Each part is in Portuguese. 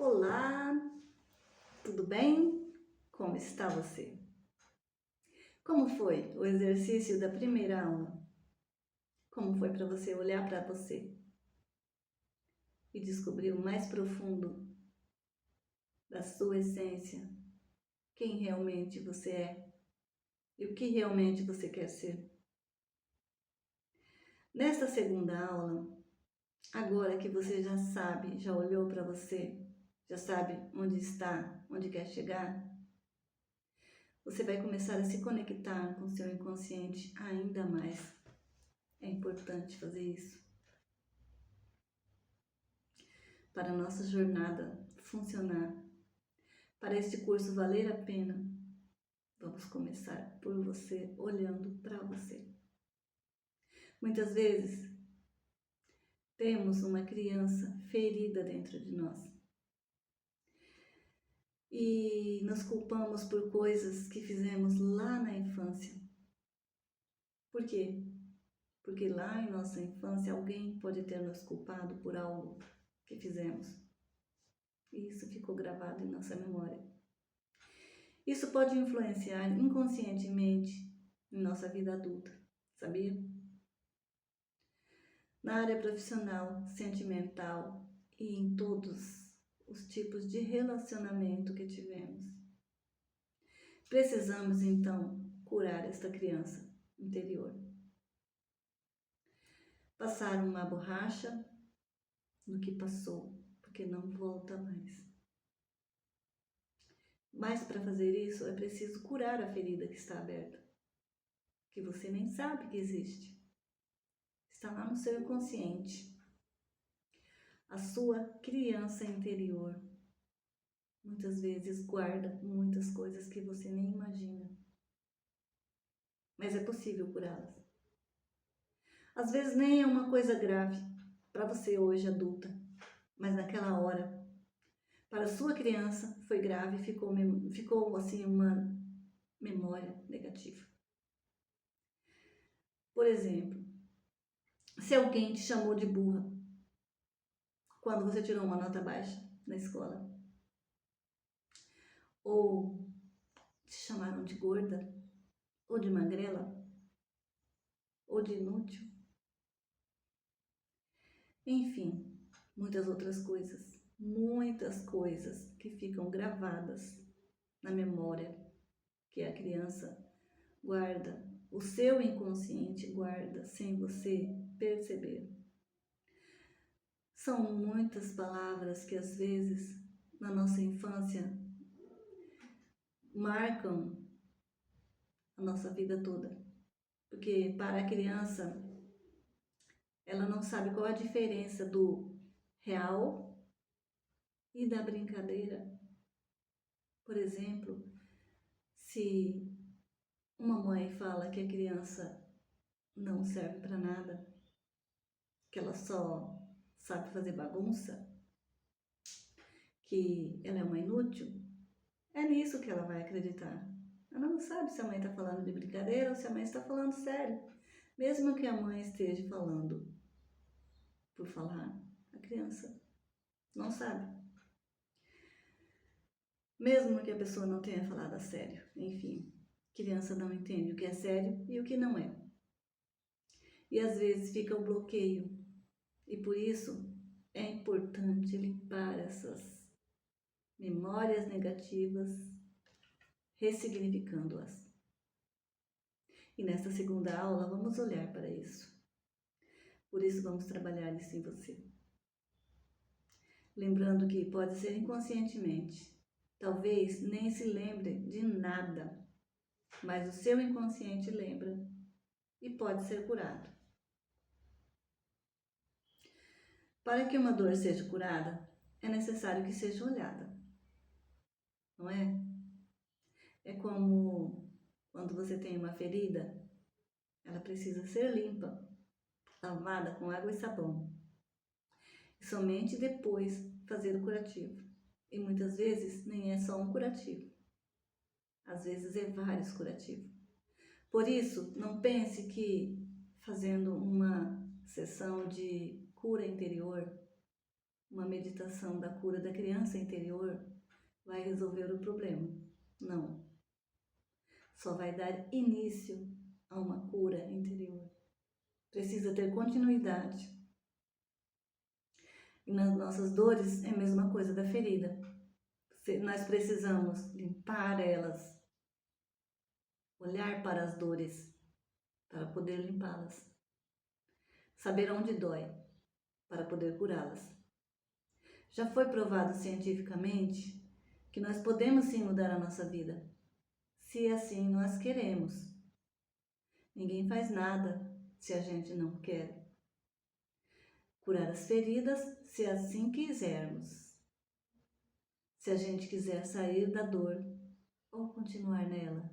Olá, tudo bem? Como está você? Como foi o exercício da primeira aula? Como foi para você olhar para você e descobrir o mais profundo da sua essência, quem realmente você é e o que realmente você quer ser? Nesta segunda aula, agora que você já sabe, já olhou para você, já sabe onde está, onde quer chegar, você vai começar a se conectar com o seu inconsciente ainda mais. É importante fazer isso para a nossa jornada funcionar, para este curso valer a pena. Vamos começar por você, olhando para você. Muitas vezes temos uma criança ferida dentro de nós e nos culpamos por coisas que fizemos lá na infância. Por quê? Porque lá em nossa infância alguém pode ter nos culpado por algo que fizemos. E isso ficou gravado em nossa memória. Isso pode influenciar inconscientemente em nossa vida adulta, sabia? Na área profissional, sentimental e em todos os tipos de relacionamento que tivemos. Precisamos então curar esta criança interior. Passar uma borracha no que passou, porque não volta mais. Mas para fazer isso é preciso curar a ferida que está aberta, que você nem sabe que existe. Está lá no seu inconsciente. A sua criança interior muitas vezes guarda muitas coisas que você nem imagina. Mas é possível curá-las. Às vezes nem é uma coisa grave para você hoje adulta, mas naquela hora, para a sua criança foi grave e ficou assim uma memória negativa. Por exemplo, se alguém te chamou de burra quando você tirou uma nota baixa na escola, ou te chamaram de gorda, ou de magrela, ou de inútil, enfim, muitas outras coisas, muitas coisas que ficam gravadas na memória, que a criança guarda, o seu inconsciente guarda sem você perceber. São muitas palavras que às vezes na nossa infância marcam a nossa vida toda, porque para a criança ela não sabe qual a diferença do real e da brincadeira. Por exemplo, se uma mãe fala que a criança não serve para nada, que ela só sabe fazer bagunça, que ela é uma inútil, é nisso que ela vai acreditar. Ela não sabe se a mãe está falando de brincadeira ou se a mãe está falando sério. Mesmo que a mãe esteja falando por falar, a criança não sabe. Mesmo que a pessoa não tenha falado a sério, enfim, a criança não entende o que é sério e o que não é. E às vezes fica o bloqueio. E por isso é importante limpar essas memórias negativas, ressignificando-as. E nesta segunda aula vamos olhar para isso. Por isso vamos trabalhar isso em você. Lembrando que pode ser inconscientemente. Talvez nem se lembre de nada, mas o seu inconsciente lembra e pode ser curado. Para que uma dor seja curada, é necessário que seja olhada, não é? É como quando você tem uma ferida, ela precisa ser limpa, lavada com água e sabão. E somente depois fazer o curativo. E muitas vezes nem é só um curativo. Às vezes é vários curativos. Por isso, não pense que fazendo uma sessão de cura interior uma meditação da cura da criança interior vai resolver o problema. Não. Só vai dar início a uma cura interior. Precisa ter continuidade. E nas nossas dores é a mesma coisa da ferida. Nós precisamos limpar elas, olhar para as dores para poder limpá-las, saber onde dói para poder curá-las. Já foi provado cientificamente que nós podemos sim mudar a nossa vida, se assim nós queremos. Ninguém faz nada se a gente não quer. Curar as feridas se assim quisermos. Se a gente quiser sair da dor ou continuar nela,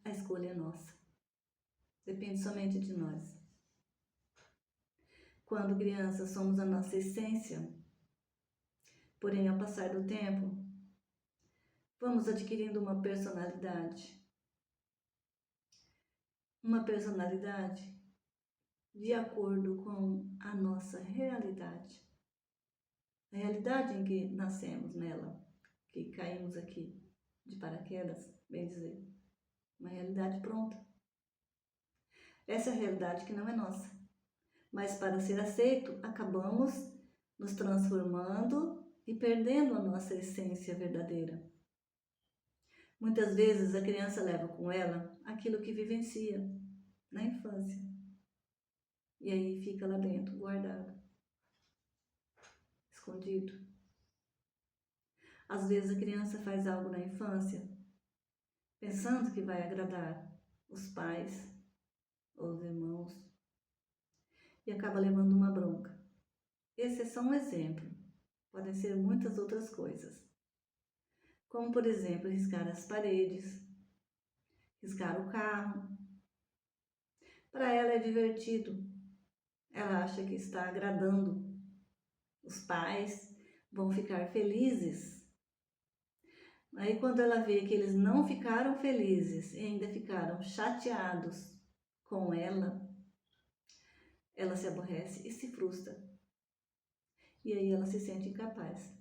a escolha é nossa. Depende somente de nós. Quando crianças somos a nossa essência, porém ao passar do tempo, vamos adquirindo uma personalidade. Uma personalidade de acordo com a nossa realidade. A realidade em que nascemos nela, que caímos aqui de paraquedas, bem dizer. Uma realidade pronta. Essa é a realidade que não é nossa. Mas para ser aceito, acabamos nos transformando e perdendo a nossa essência verdadeira. Muitas vezes a criança leva com ela aquilo que vivencia na infância. E aí fica lá dentro, guardado, escondido. Às vezes a criança faz algo na infância, pensando que vai agradar os pais ou os irmãos, e acaba levando uma bronca. Esse é só um exemplo. Podem ser muitas outras coisas. Como, por exemplo, riscar as paredes, riscar o carro. Para ela é divertido. Ela acha que está agradando. Os pais vão ficar felizes. Aí quando ela vê que eles não ficaram felizes e ainda ficaram chateados com ela se aborrece e se frustra. E aí ela se sente incapaz.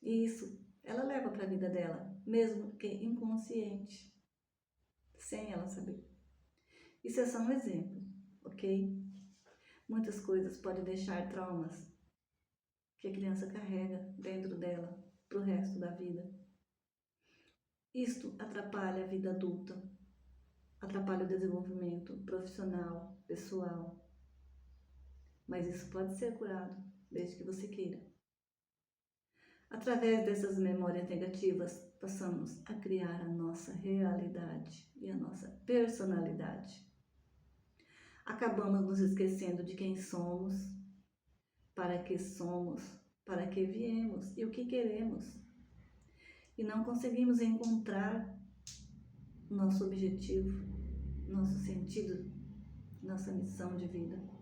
E isso ela leva para a vida dela, mesmo que inconsciente, sem ela saber. Isso é só um exemplo, ok? Muitas coisas podem deixar traumas que a criança carrega dentro dela para o resto da vida. Isto atrapalha a vida adulta, atrapalha o desenvolvimento profissional, pessoal. Mas isso pode ser curado, desde que você queira. Através dessas memórias negativas, passamos a criar a nossa realidade e a nossa personalidade. Acabamos nos esquecendo de quem somos, para que viemos e o que queremos. E não conseguimos encontrar nosso objetivo, nosso sentido, nossa missão de vida.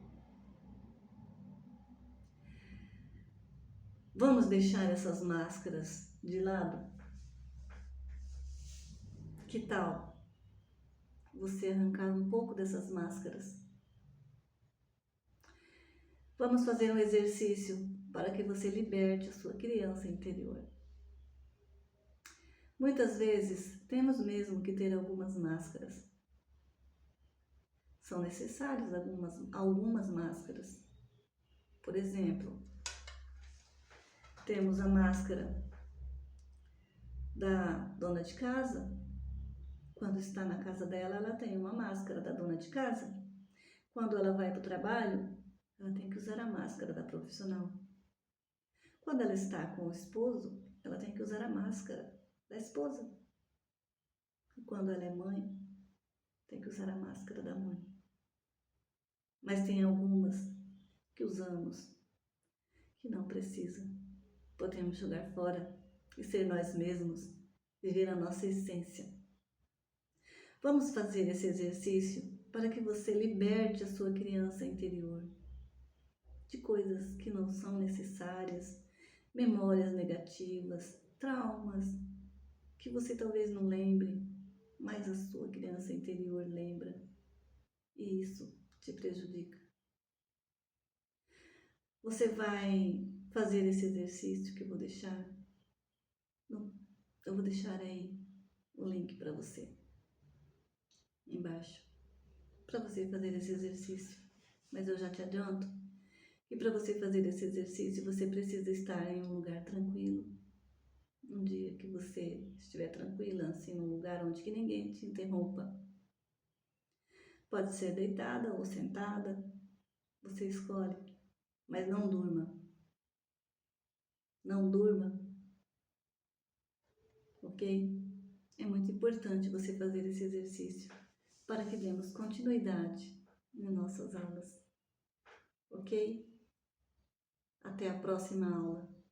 Vamos deixar essas máscaras de lado? Que tal você arrancar um pouco dessas máscaras? Vamos fazer um exercício para que você liberte a sua criança interior. Muitas vezes temos mesmo que ter algumas máscaras. São necessárias algumas máscaras. Por exemplo, temos a máscara da dona de casa. Quando está na casa dela, ela tem uma máscara da dona de casa. Quando ela vai para o trabalho, ela tem que usar a máscara da profissional. Quando ela está com o esposo, ela tem que usar a máscara da esposa. E quando ela é mãe, tem que usar a máscara da mãe. Mas tem algumas que usamos que não precisa. Podemos jogar fora e ser nós mesmos, viver a nossa essência. Vamos fazer esse exercício para que você liberte a sua criança interior de coisas que não são necessárias, memórias negativas, traumas que você talvez não lembre, mas a sua criança interior lembra e isso te prejudica. Você vai fazer esse exercício que eu vou deixar, eu vou deixar aí o link para você, embaixo, para você fazer esse exercício. Mas eu já te adianto que para você fazer esse exercício, você precisa estar em um lugar tranquilo. Um dia que você estiver tranquila, assim, num lugar onde que ninguém te interrompa. Pode ser deitada ou sentada, você escolhe, mas não durma. Não durma, ok? É muito importante você fazer esse exercício para que demos continuidade nas nossas aulas, ok? Até a próxima aula.